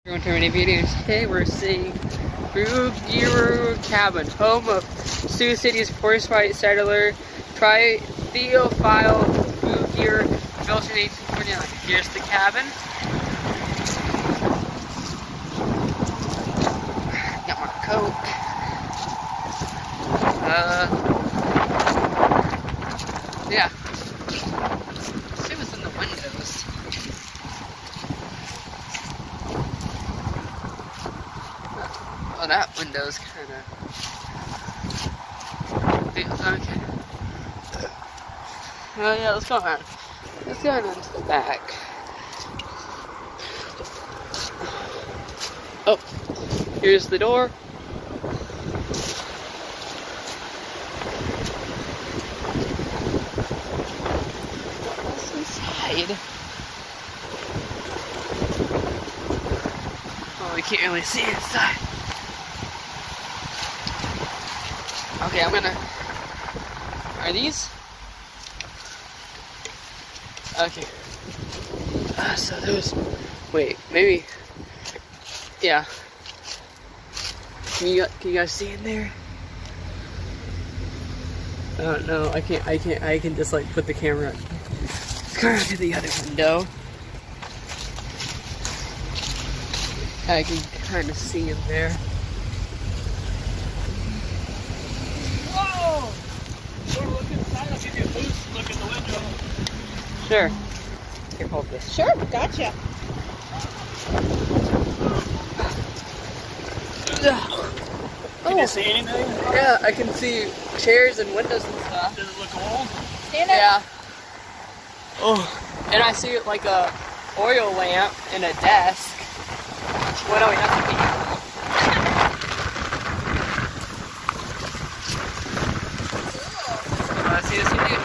Everyone to many videos. Today we're seeing Bruguier Cabin, home of Sioux City's first white settler, Theophile Bruguier, built in 1849. Here's the cabin. Got my Coke. Yeah. Let's see what's in the windows. Oh, that window's kind of... Okay. Oh yeah, let's go on. Let's go into the back. Oh, here's the door. What's inside? Oh, we can't really see inside. Okay, I'm gonna... Are these? Okay. So those... Wait, maybe... Yeah. Can you guys see in there? I don't know. I can just like put the camera... Let's go around to the other window. I can kind of see in there. Look in the window. Sure. Here, hold this. Sure, gotcha. Can you see anything? Yeah, I can see chairs and windows and stuff. Does it look old? Stand up. Yeah. Oh, and I see like a oil lamp and a desk. What do we have to be? See this video?